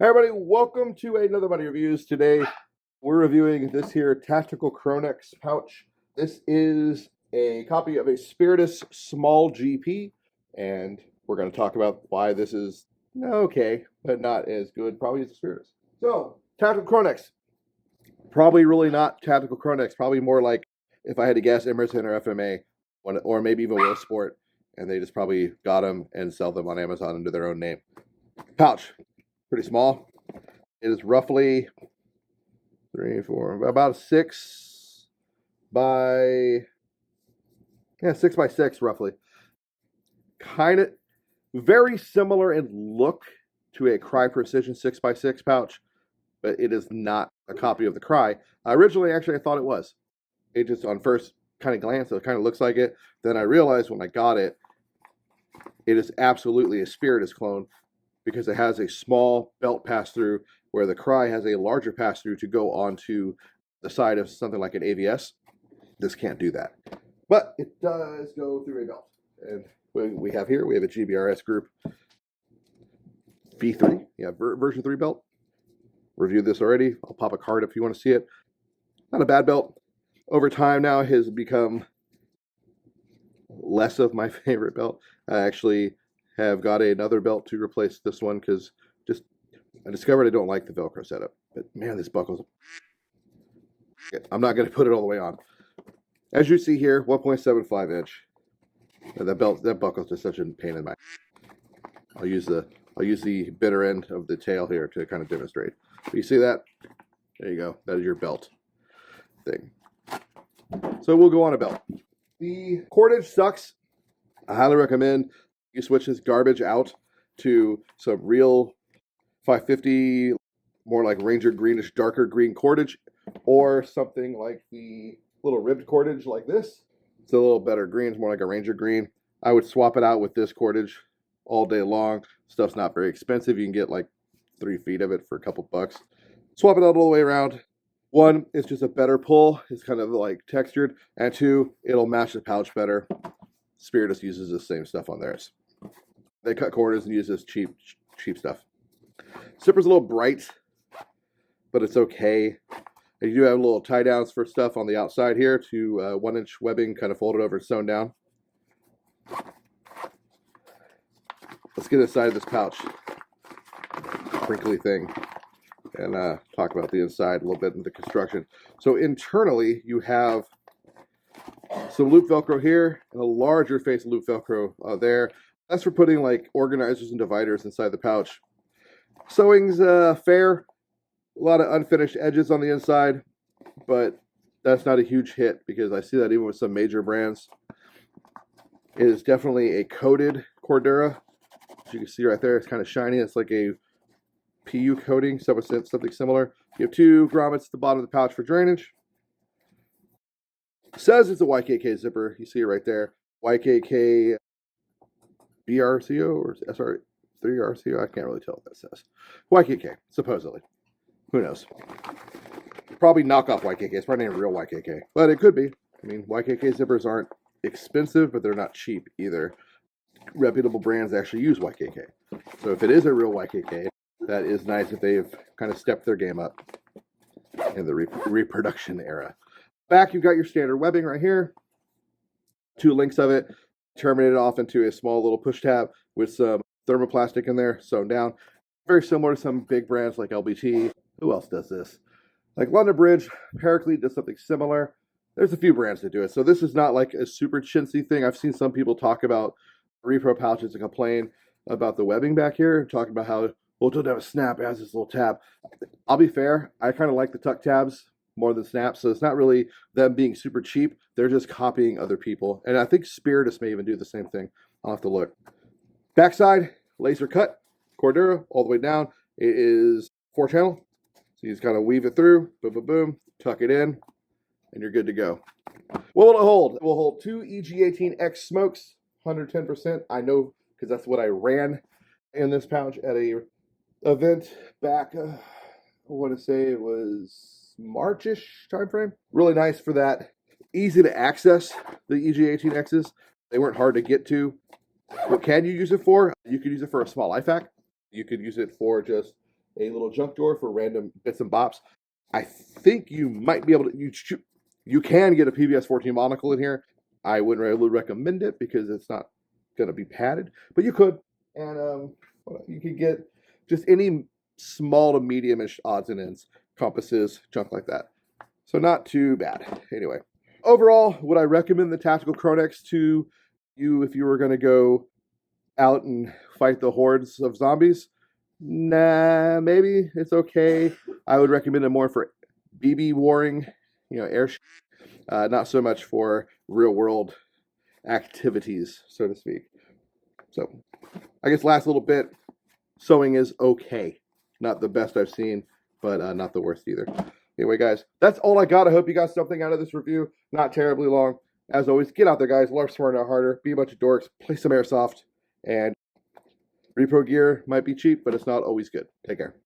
Hey everybody, welcome to another Buddy Reviews. Today we're reviewing this here tactical Cronex pouch. This is a copy of a Spiritus Small GP, and we're going to talk about why this is okay, but not as good probably as the Spiritus. So, tactical Cronex. Probably really not tactical Cronex, probably more like, if I had to guess, Emerson or FMA, or maybe even Will Sport, and they just probably got them and sell them on Amazon under their own name. Pouch. Pretty small. It is roughly about 6 by 6 by 6 roughly. Kind of very similar in look to a Cry Precision 6 by 6 pouch, but it is not a copy of the Cry. Originally, actually, I thought it was. It just on first kind of glance, it kind of looks like it. Then I realized when I got it, it is absolutely a Spiritus clone, because it has a small belt pass-through where the Cry has a larger pass-through to go onto the side of something like an AVS. This can't do that. But it does go through a belt. And we have a GBRS Group V3. Yeah, version 3 belt. Reviewed this already. I'll pop a card if you want to see it. Not a bad belt. Over time now has become less of my favorite belt. I actually have got another belt to replace this one because I discovered I don't like the Velcro setup. But man, this buckles. I'm not going to put it all the way on. As you see here, 1.75 inch. That buckle's just such a pain in my. I'll use the bitter end of the tail here to kind of demonstrate. You see that? There you go. That is your belt thing. So we'll go on a belt. The cordage sucks. I highly recommend you switch this garbage out to some real 550, more like Ranger greenish, darker green cordage, or something like the little ribbed cordage like this. It's a little better green. It's more like a Ranger green. I would swap it out with this cordage all day long. Stuff's not very expensive. You can get like 3 feet of it for a couple bucks. Swap it out all the way around. One, it's just a better pull. It's kind of like textured. And two, it'll match the pouch better. Spiritus uses the same stuff on theirs. They cut corners and use this cheap stuff. Zipper's a little bright, but it's okay. And you do have little tie downs for stuff on the outside here to 1-inch webbing kind of folded over and sewn down. Let's get inside of this pouch. Crinkly thing. And talk about the inside a little bit and the construction. So internally, you have some loop Velcro here and a larger face loop Velcro there. That's for putting like organizers and dividers inside the pouch. Sewing's fair. A lot of unfinished edges on the inside, but that's not a huge hit because I see that even with some major brands. It is definitely a coated Cordura. As you can see right there, it's kind of shiny. It's like a PU coating, something similar. You have 2 grommets at the bottom of the pouch for drainage. It says it's a YKK zipper. You see it right there. YKK BRCO or SR3RCO. I can't really tell what that says. YKK, supposedly. Who knows? Probably knockoff YKK. It's probably not a real YKK, but it could be. I mean, YKK zippers aren't expensive, but they're not cheap either. Reputable brands actually use YKK. So if it is a real YKK, that is nice if they've kind of stepped their game up in the reproduction era. Back, you've got your standard webbing right here. 2 links of it, terminated off into a small little push tab with some thermoplastic in there, sewn down. Very similar to some big brands like LBT. Who else does this? Like London Bridge, Paraclete does something similar. There's a few brands that do it. So this is not like a super chintzy thing. I've seen some people talk about repro pouches and complain about the webbing back here and talking about how, well, it doesn't have a snap, it has this little tab. I'll be fair, I kind of like the tuck tabs more than snaps, so it's not really them being super cheap. They're just copying other people. And I think Spiritus may even do the same thing. I'll have to look. Backside, laser cut, Cordura, all the way down. It is 4-channel. So you just kind of weave it through, boom, boom, boom, tuck it in, and you're good to go. What will it hold? It will hold 2 EG18X smokes, 110%. I know because that's what I ran in this pouch at a event back, I want to say it was March-ish time frame. Really nice for that. Easy to access, the EG18Xs. They weren't hard to get to. What can you use it for? You could use it for a small IFAK. You could use it for just a little junk drawer for random bits and bops. I think you might be able to, you can get a PVS 14 monocle in here. I wouldn't really recommend it because it's not going to be padded, but you could. And you could get just any small to medium-ish odds and ends, compasses, junk like that. So not too bad. Anyway, overall, would I recommend the Tactical Cronex to you if you were going to go out and fight the hordes of zombies? Nah, maybe it's okay. I would recommend it more for BB warring, air, not so much for real world activities, so to speak. So I guess last little bit, sewing is okay. Not the best I've seen, but not the worst either. Anyway, guys, that's all I got. I hope you got something out of this review. Not terribly long. As always, get out there, guys. Learn smarter, not harder. Be a bunch of dorks. Play some airsoft. And repro gear might be cheap, but it's not always good. Take care.